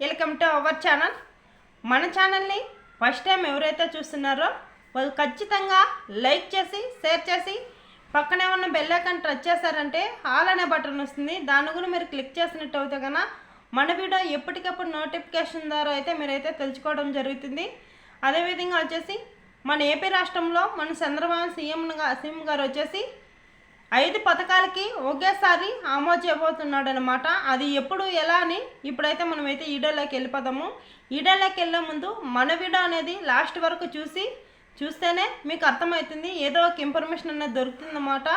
Welcome to our channel. మన ఛానల్ని first time ఎవరైతే చూస్తున్నారో వాళ్ళు ఖచ్చితంగా లైక్ చేసి షేర్ చేసి పక్కనే ఉన్న బెల్ ఐకాన్ టచ్ చేశారంటే ఆల్ అనే బటన్ వస్తుంది. దాని గురించి మీరు క్లిక్ చేసినట్టు అయితే కన్నా మన వీడియో ఎప్పటికప్పుడు నోటిఫికేషన్ ద్వారా అయితే మీరైతే తెలుసుకోవడం జరుగుతుంది. అదేవిధంగా వచ్చేసి మన ఏపీ రాష్ట్రంలో మన చంద్రబాబు సీఎం గారు వచ్చేసి 5 పథకాలకి ఒకేసారి ఆమోదు చేయబోతున్నాడు అనమాట. అది ఎప్పుడు ఎలా అని ఇప్పుడైతే మనమైతే వీడియోలోకి వెళ్ళిపోదాము. వీడియోలోకి వెళ్ళే ముందు మన వీడియో అనేది లాస్ట్ వరకు చూస్తేనే మీకు అర్థమవుతుంది. ఏదో ఒక ఇన్ఫర్మేషన్ అనేది దొరుకుతుందన్నమాట.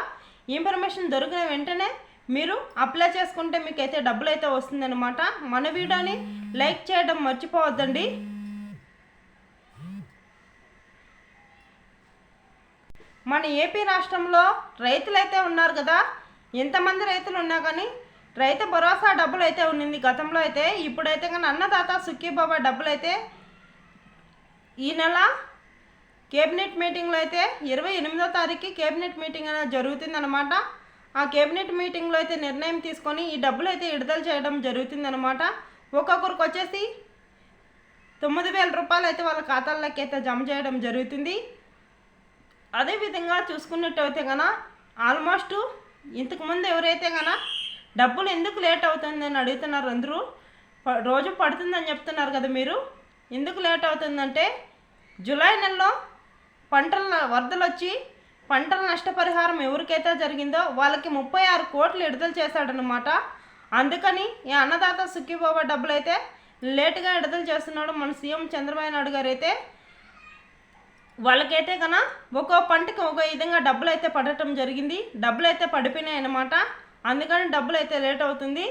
ఇన్ఫర్మేషన్ దొరికిన వెంటనే మీరు అప్లై చేసుకుంటే మీకైతే డబ్బులు అయితే వస్తుందన్నమాట. మన వీడియోని లైక్ చేయడం మర్చిపోవద్దండి. మన ఏపీ రాష్ట్రంలో రైతులైతే ఉన్నారు కదా, ఎంతమంది రైతులు ఉన్నా కానీ రైతు భరోసా డబ్బులు అయితే ఉన్నింది గతంలో అయితే. ఇప్పుడైతే కానీ అన్నదాత సుఖీబాబా డబ్బులు అయితే ఈ నెల కేబినెట్ మీటింగ్లో అయితే 28వ తారీఖు కేబినెట్ మీటింగ్ అనేది జరుగుతుందన్నమాట. ఆ కేబినెట్ మీటింగ్లో అయితే నిర్ణయం తీసుకొని ఈ డబ్బులు అయితే విడుదల చేయడం జరుగుతుందన్నమాట. ఒక్కొక్కరికి వచ్చేసి 9,000 రూపాయలు అయితే వాళ్ళ ఖాతాల్లోకి అయితే జమ చేయడం జరుగుతుంది. అదేవిధంగా చూసుకున్నట్టయితే కన్నా ఆల్మోస్ట్ ఇంతకుముందు ఎవరైతే కన్నా డబ్బులు ఎందుకు లేట్ అవుతుందని అడుగుతున్నారు అందరూ. రోజు పడుతుందని చెప్తున్నారు కదా మీరు. ఎందుకు లేట్ అవుతుందంటే జూలై నెలలో వరదలు వచ్చి పంటల నష్టపరిహారం ఎవరికైతే జరిగిందో వాళ్ళకి 36 కోట్లు విడుదల చేశాడనమాట. అందుకని ఈ అన్నదాత సుఖీబాబా డబ్బులు అయితే లేటుగా విడుదల చేస్తున్నాడు మన సీఎం చంద్రబాబు నాయుడు గారు అయితే. వాళ్ళకైతే కన్నా ఒక్కో పంటకి ఒక విధంగా డబ్బులు అయితే పడటం జరిగింది. డబ్బులు అయితే పడిపోయినాయి అన్నమాట. అందుకని డబ్బులు అయితే లేట్ అవుతుంది.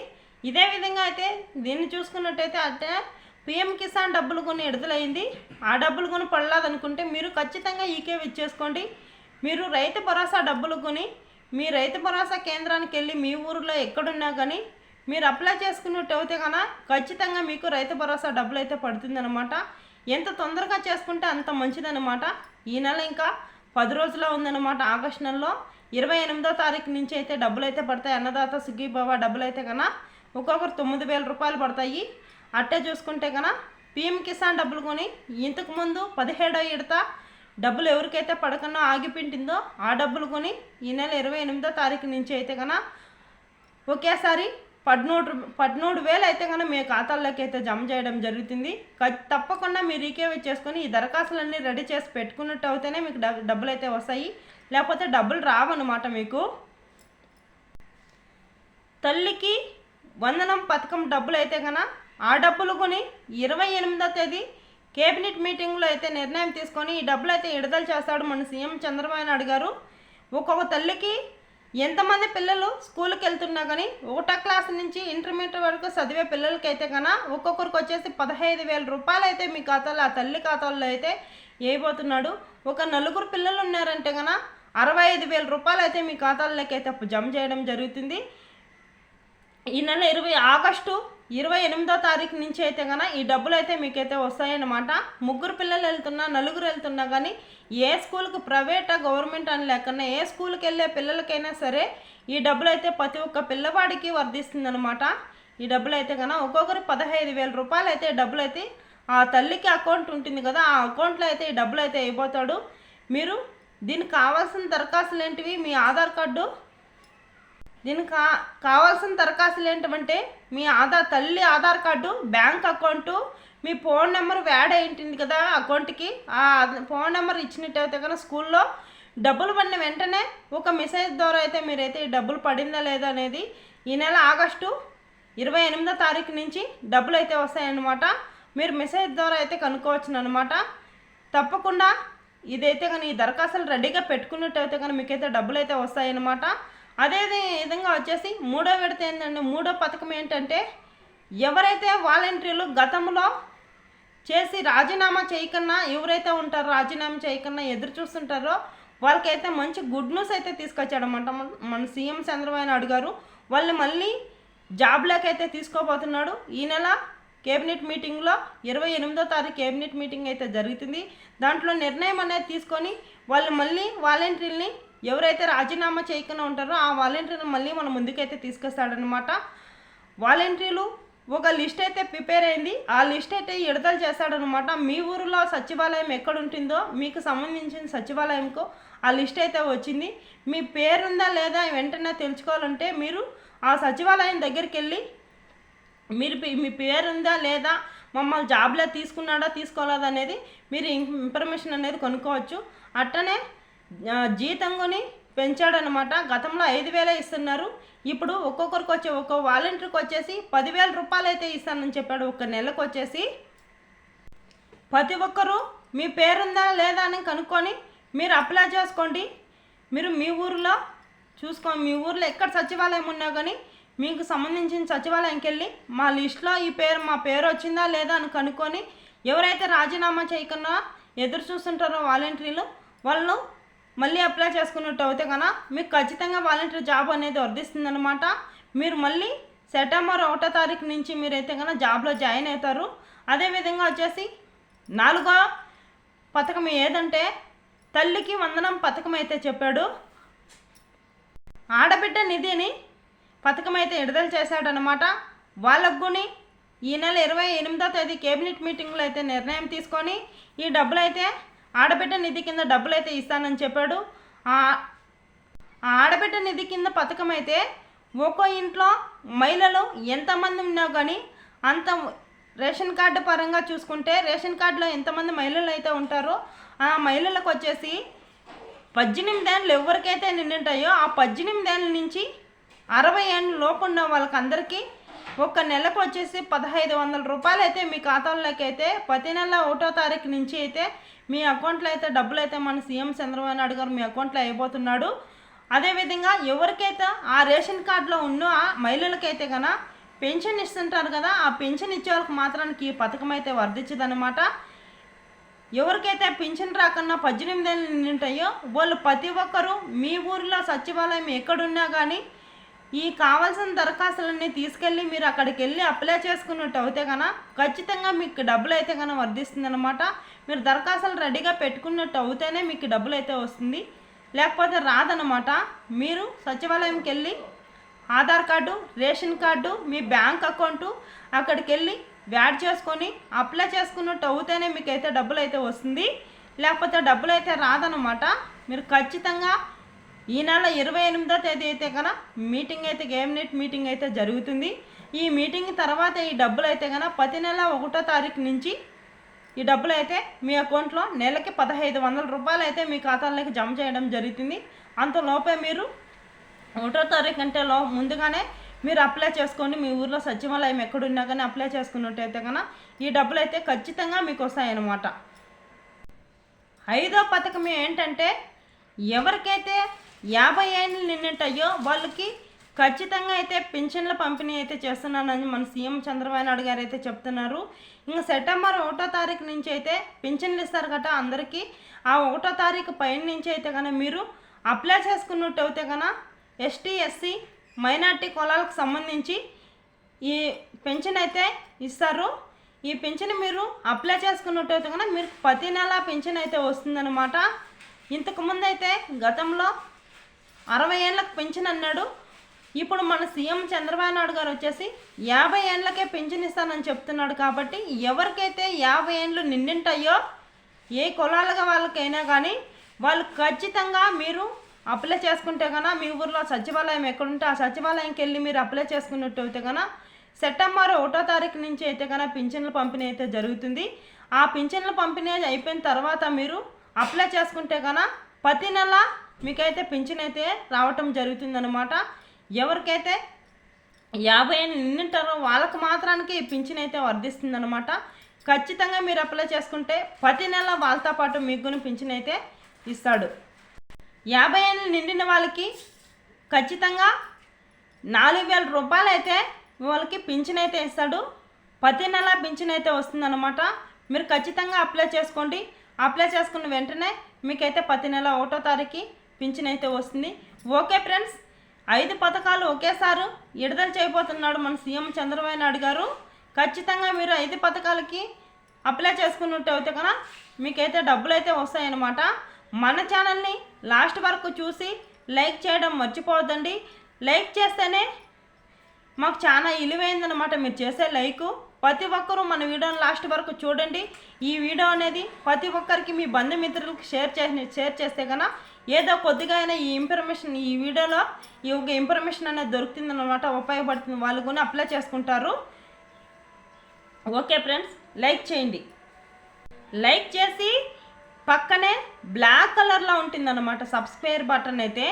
ఇదే విధంగా అయితే దీన్ని చూసుకున్నట్టయితే అంటే పిఎం కిసాన్ డబ్బులు కొని విడుదలైంది. ఆ డబ్బులు కొని పడలేదనుకుంటే మీరు ఖచ్చితంగా ఈకే ఇచ్చేసుకోండి. మీరు రైతు భరోసా డబ్బులు కొని మీ రైతు భరోసా కేంద్రానికి వెళ్ళి మీ ఊరిలో ఎక్కడున్నా కానీ మీరు అప్లై చేసుకున్నట్టయితే కన్నా ఖచ్చితంగా మీకు రైతు భరోసా డబ్బులు అయితే పడుతుందన్నమాట. ఎంత తొందరగా చేసుకుంటే అంత మంచిదన్నమాట. ఈ నెల ఇంకా 10 రోజుల్లో ఉందన్నమాట. ఆగస్టు నెలలో 28వ తారీఖు నుంచి అయితే డబ్బులు అయితే పడతాయి. అన్నదాత సుఖీబాబా డబ్బులు అయితే కన్నా ఒక్కొక్కరు 9,000 రూపాయలు పడతాయి. అట్టే చూసుకుంటే కన్నా పిఎం కిసాన్ డబ్బులు కొని ఇంతకుముందు 17వ విడత డబ్బులు ఎవరికైతే పడకన్నా ఆగిపింటిందో ఆ డబ్బులు కొని ఈ నెల 28వ తారీఖు నుంచి అయితే కన్నా ఒకేసారి 13,000 అయితే కన్నా మీ ఖాతాల్లోకి అయితే జమ చేయడం జరుగుతుంది. తప్పకుండా మీరు రీకేవై చేసుకొని ఈ దరఖాస్తులన్నీ రెడీ చేసి పెట్టుకున్నట్టు అయితేనే మీకు డబ్బులు అయితే వస్తాయి. లేకపోతే డబ్బులు రావన్నమాట. మీకు తల్లికి వందనం పథకం డబ్బులు అయితే కన్నా ఆ డబ్బులు కొని 28వ తేదీ కేబినెట్ మీటింగ్లో అయితే నిర్ణయం తీసుకొని ఈ డబ్బులు అయితే విడుదల చేస్తాడు మన సీఎం చంద్రబాబు నాయుడు గారు. ఒక్కొక్క తల్లికి ఎంతమంది పిల్లలు స్కూల్కి వెళ్తున్నా కానీ 1వ క్లాస్ నుంచి ఇంటర్మీడియట్ వరకు చదివే పిల్లలకి అయితే కన్నా ఒక్కొక్కరికి వచ్చేసి 15,000 రూపాయలు అయితే మీ ఖాతాలో ఆ తల్లి ఖాతాల్లో అయితే వేయబోతున్నాడు. ఒక 4 పిల్లలు ఉన్నారంటే కన్నా 65,000 రూపాయలు అయితే మీ ఖాతాల్లోకి అయితే జమ చేయడం జరుగుతుంది. ఈ నెల ఆగస్టు 28వ తారీఖు నుంచి అయితే కన్నా ఈ డబ్బులు అయితే మీకైతే వస్తాయన్నమాట. 3 పిల్లలు వెళ్తున్నా 4 వెళ్తున్నా కానీ ఏ స్కూల్కి ప్రైవేటా గవర్నమెంట్ అని లేకుండా ఏ స్కూల్కి వెళ్ళే పిల్లలకైనా సరే ఈ డబ్బులు అయితే ప్రతి ఒక్క పిల్లవాడికి వర్ధిస్తుంది అనమాట. ఈ డబ్బులు అయితే కన్నా ఒక్కొక్కరు 15,000 రూపాయలు అయితే డబ్బులు అయితే ఆ తల్లికి అకౌంట్ ఉంటుంది కదా, ఆ అకౌంట్లో అయితే ఈ డబ్బులు అయితే అయిపోతాడు. మీరు దీనికి కావాల్సిన దరఖాస్తులు ఏంటివి? మీ ఆధార్ కార్డు, దీనికి కావాల్సిన దరఖాస్తులు ఏంటంటే మీ తల్లి ఆధార్ కార్డు, బ్యాంక్ అకౌంటు, మీ ఫోన్ నెంబర్ యాడ్ అయి ఉంటుంది కదా అకౌంట్కి. ఆ ఫోన్ నెంబర్ ఇచ్చినట్టయితే కన్నా స్కూల్లో డబ్బులు పడిన వెంటనే ఒక మెసేజ్ ద్వారా అయితే మీరైతే ఈ డబ్బులు పడిందా లేదా అనేది ఈ నెల ఆగస్టు 28వ తారీఖు నుంచి డబ్బులు అయితే వస్తాయన్నమాట. మీరు మెసేజ్ ద్వారా అయితే కనుక్కోవచ్చు అనమాట. తప్పకుండా ఇదైతే కానీ ఈ దరఖాస్తులు రెడీగా పెట్టుకున్నట్టయితే కానీ మీకైతే డబ్బులు అయితే వస్తాయన్నమాట. అదే విధంగా వచ్చేసి 3వ విడత ఏంటంటే 3వ పథకం ఏంటంటే ఎవరైతే వాలంటీర్లు గతంలో చేసి రాజీనామా చేయకన్నా ఎవరైతే ఉంటారో రాజీనామా చేయకన్నా ఎదురు చూస్తుంటారో వాళ్ళకైతే మంచి గుడ్ న్యూస్ అయితే తీసుకొచ్చాడనమాట మన సీఎం చంద్రబాబు నాయుడు గారు. వాళ్ళని మళ్ళీ జాబ్లోకి అయితే తీసుకోబోతున్నాడు. ఈ నెల కేబినెట్ మీటింగ్లో 28వ తారీఖు కేబినెట్ మీటింగ్ అయితే జరుగుతుంది. దాంట్లో నిర్ణయం అనేది తీసుకొని వాళ్ళు మళ్ళీ వాలంటీర్ని ఎవరైతే రాజీనామా చేయకుండా ఉంటారో ఆ వాలంటీర్ని మళ్ళీ మన ముందుకైతే తీసుకొస్తాడనమాట. వాలంటీర్లు ఒక లిస్ట్ అయితే ప్రిపేర్ అయింది. ఆ లిస్ట్ అయితే విడుదల చేశాడనమాట. మీ ఊరిలో సచివాలయం ఎక్కడ ఉంటుందో మీకు సంబంధించిన సచివాలయంకు ఆ లిస్ట్ అయితే వచ్చింది. మీ పేరుందా లేదా వెంటనే తెలుసుకోవాలంటే మీరు ఆ సచివాలయం దగ్గరికి వెళ్ళి మీరు మీ పేరుందా లేదా, మమ్మల్ని జాబ్లో తీసుకున్నాడా తీసుకోలేదా అనేది మీరు ఇన్ఫర్మేషన్ అనేది కొనుక్కోవచ్చు. అట్టనే జీతం కొని పెంచాడనమాట. గతంలో 5,000 ఇస్తున్నారు, ఇప్పుడు ఒక్కొక్కరికి ఒక్కో వాలంటీర్కి వచ్చేసి 10,000 రూపాయలు అయితే ఇస్తానని చెప్పాడు. ఒక నెలకు వచ్చేసి ప్రతి ఒక్కరూ మీ పేరుందా లేదా అని కనుక్కొని మీరు అప్లై చేసుకోండి. మీరు మీ ఊరిలో మీ ఊరిలో ఎక్కడ సచివాలయం ఉన్నా కానీ మీకు సంబంధించిన సచివాలయంకి వెళ్ళి మా లిస్టులో మా పేరు వచ్చిందా లేదా అని కనుక్కొని ఎవరైతే రాజీనామా చేయకుండా ఎదురు చూస్తుంటారో వాలంటీర్లు వాళ్ళు మళ్ళీ అప్లై చేసుకున్నట్టు అయితే కన్నా మీకు ఖచ్చితంగా వాలంటీర్ జాబ్ అనేది వర్ధిస్తుందనమాట. మీరు మళ్ళీ సెప్టెంబర్ 1వ తారీఖు నుంచి మీరైతే కన్నా జాబ్లో జాయిన్ అవుతారు. అదేవిధంగా వచ్చేసి 4వ పథకం ఏదంటే తల్లికి వందనం పథకం అయితే చెప్పాడు. ఆడబిడ్డ నిధిని పథకం అయితే విడుదల చేశాడనమాట. వాళ్ళకు కూడా ఈ నెల 28వ తేదీ కేబినెట్ మీటింగ్లో అయితే నిర్ణయం తీసుకొని ఈ డబ్బులు అయితే ఆడబిడ్డ నిధి కింద డబ్బులు అయితే ఇస్తానని చెప్పాడు. ఆ ఆడబిడ్డ నిధి కింద పథకం అయితే ఒక్కో ఇంట్లో మహిళలు ఎంతమంది ఉన్నా కానీ అంత రేషన్ కార్డు పరంగా చూసుకుంటే రేషన్ కార్డులో ఎంతమంది మహిళలు అయితే ఉంటారో ఆ మహిళలకు వచ్చేసి 18 ఏళ్ళు ఎవరికైతే నిండుంటాయో ఆ 18 ఏళ్ళ నుంచి 60 ఏళ్ళ లోపు ఉన్న వాళ్ళకందరికీ ఒక నెలకు వచ్చేసి 1,500 రూపాయలు అయితే మీ ఖాతాల్లోకి అయితే ప్రతి నెల 1వ తారీఖు నుంచి అయితే మీ అకౌంట్లో అయితే డబ్బులు అయితే మన సీఎం చంద్రబాబు నాయుడు గారు మీ అకౌంట్లో అయిపోతున్నాడు. అదేవిధంగా ఎవరికైతే ఆ రేషన్ కార్డులో ఉన్న మహిళలకైతే కన్నా పెన్షన్ ఇస్తుంటారు కదా, ఆ పెన్షన్ ఇచ్చే వాళ్ళకి మాత్రానికి ఈ పథకం అయితే వర్ధించదనమాట. ఎవరికైతే పింఛన్ రాకన్నా 18 ఏళ్ళు నిండుంటాయో వాళ్ళు ప్రతి ఒక్కరూ మీ ఊరిలో సచివాలయం ఎక్కడున్నా కానీ ఈ కావాల్సిన దరఖాస్తులన్నీ తీసుకెళ్ళి మీరు అక్కడికి వెళ్ళి అప్లై చేసుకున్నట్టు అయితే కన్నా ఖచ్చితంగా మీకు డబ్బులు అయితే కన్నా వర్ధిస్తుందన్నమాట. మీరు దరఖాస్తులు రెడీగా పెట్టుకున్నట్టు అయితేనే మీకు డబ్బులు అయితే వస్తుంది, లేకపోతే రాదనమాట. మీరు సచివాలయంకి వెళ్ళి ఆధార్ కార్డు, రేషన్ కార్డు, మీ బ్యాంక్ అకౌంటు అక్కడికి వెళ్ళి యాడ్ చేసుకొని అప్లై చేసుకున్నట్టు అయితేనే మీకు అయితే డబ్బులు అయితే వస్తుంది, లేకపోతే డబ్బులు అయితే రాదనమాట. మీరు ఖచ్చితంగా ఈ నెల 28వ తేదీ అయితే కన్నా మీటింగ్ అయితే కేబినెట్ మీటింగ్ అయితే జరుగుతుంది. ఈ మీటింగ్ తర్వాత ఈ డబ్బులు అయితే కన్నా ప్రతి నెల 1వ తారీఖు నుంచి ఈ డబ్బులు అయితే మీ అకౌంట్లో నెలకి 1,500 రూపాయలు అయితే మీ ఖాతాలోకి జమ చేయడం జరుగుతుంది. అంతలోపే మీరు 1వ తారీఖు అంటే ముందుగానే మీరు అప్లై చేసుకోండి. మీ ఊర్లో సచివాలయం ఎక్కడున్నా కానీ అప్లై చేసుకున్నట్టయితే కన్నా ఈ డబ్బులు అయితే ఖచ్చితంగా మీకు వస్తాయన్నమాట. 5వ పథకం ఏంటంటే ఎవరికైతే 50 ఏళ్ళు నిండుంటాయో వాళ్ళకి ఖచ్చితంగా అయితే పెన్షన్ల పంపిణీ అయితే చేస్తున్నానని మన సీఎం చంద్రబాబు నాయుడు గారు అయితే చెప్తున్నారు. ఇంకా సెప్టెంబర్ 1వ తారీఖు నుంచి అయితే పెన్షన్లు ఇస్తారు కదా అందరికీ. ఆ 1వ తారీఖు పైన నుంచి అయితే కన్నా మీరు అప్లై చేసుకున్నట్టు అయితే కన్నా ఎస్టీ ఎస్సీ మైనార్టీ కులాలకు సంబంధించి ఈ పెన్షన్ అయితే ఇస్తారు. ఈ పెన్షన్ మీరు అప్లై చేసుకున్నట్టు అయితే కన్నా మీరు ప్రతి నెల పెన్షన్ అయితే వస్తుందన్నమాట. ఇంతకుముందు అయితే గతంలో 60 ఏళ్ళకి పెన్షన్ అన్నాడు. ఇప్పుడు మన సీఎం చంద్రబాబు నాయుడు గారు వచ్చేసి 50 ఏళ్ళకే పెన్షన్ ఇస్తానని చెప్తున్నాడు. కాబట్టి ఎవరికైతే 50 ఏళ్ళు నిండింటాయో ఏ కులాలుగా వాళ్ళకైనా కానీ వాళ్ళు ఖచ్చితంగా మీరు అప్లై చేసుకుంటే కన్నా మీ ఊర్లో సచివాలయం ఎక్కడుంటే ఆ సచివాలయంకి వెళ్ళి మీరు అప్లై చేసుకున్నట్టు అయితే కన్నా సెప్టెంబర్ 1వ తారీఖు నుంచి అయితే కన్నా పింఛన్ల పంపిణీ అయితే జరుగుతుంది. ఆ పింఛన్ల పంపిణీ అయిపోయిన తర్వాత మీరు అప్లై చేసుకుంటే కన్నా ప్రతి నెల మీకైతే పింఛన్ అయితే రావటం జరుగుతుందన్నమాట. ఎవరికైతే 50 ఏళ్ళు నిండుంటారో వాళ్ళకి మాత్రానికి పింఛన్ అయితే వర్ధిస్తుందన్నమాట. ఖచ్చితంగా మీరు అప్లై చేసుకుంటే ప్రతి నెల వాళ్ళతో పాటు మీకు పింఛన్ అయితే ఇస్తాడు. 50 ఏళ్ళు నిండిన వాళ్ళకి ఖచ్చితంగా 4,000 రూపాయలు అయితే వాళ్ళకి పింఛన్ అయితే ఇస్తాడు. ప్రతి నెల పింఛన్ అయితే వస్తుందన్నమాట. మీరు ఖచ్చితంగా అప్లై చేసుకోండి. అప్లై చేసుకున్న వెంటనే మీకైతే ప్రతి నెల 1వ తారీఖు పింఛన్ అయితే వస్తుంది. ఓకే ఫ్రెండ్స్, 5 పథకాలు ఒకేసారి విడుదల చేయబోతున్నాడు మన సీఎం చంద్రబాబు నాయుడు గారు. ఖచ్చితంగా మీరు 5 పథకాలకి అప్లై చేసుకున్నట్టు అయితే కన్నా మీకైతే డబ్బులు అయితే వస్తాయన్నమాట. మన ఛానల్ని లాస్ట్ వరకు చూసి లైక్ చేయడం మర్చిపోవద్దండి. లైక్ చేస్తేనే మాకు చాలా విలువైందనమాట మీరు చేసే లైక్. ప్రతి ఒక్కరూ మన వీడియోని లాస్ట్ వరకు చూడండి. ఈ వీడియో అనేది ప్రతి ఒక్కరికి మీ బంధుమిత్రులకు షేర్ చేస్తే కన్నా ఏదో కొద్దిగా అయినా ఈ వీడియోలో ఈ ఒక ఇన్ఫర్మేషన్ అనేది దొరుకుతుందన్నమాట, ఉపయోగపడుతుంది. వాళ్ళు కూడా అప్లై చేసుకుంటారు. ఓకే ఫ్రెండ్స్, లైక్ చేయండి. లైక్ చేసి పక్కనే బ్లాక్ కలర్లో ఉంటుందన్నమాట సబ్స్క్రైబ్ బటన్ అయితే,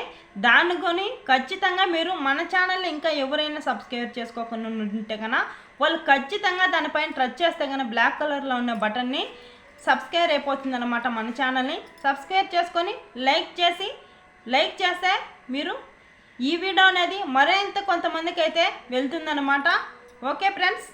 దాన్ని కొని ఖచ్చితంగా మీరు మన ఛానల్ని ఇంకా ఎవరైనా సబ్స్క్రైబ్ చేసుకోకుండా ఉంటే కన్నా వాళ్ళు ఖచ్చితంగా దానిపైన టచ్ చేస్తే కన్నా బ్లాక్ కలర్లో ఉన్న బటన్ని సబ్స్క్రైబ్ అయిపోతుంది అనమాట. మన ఛానల్ని సబ్స్క్రైబ్ చేసుకొని లైక్ చేస్తే మీరు ఈ వీడియో అనేది మరింత కొంతమందికి అయితే వెళ్తుందన్నమాట. Okay friends.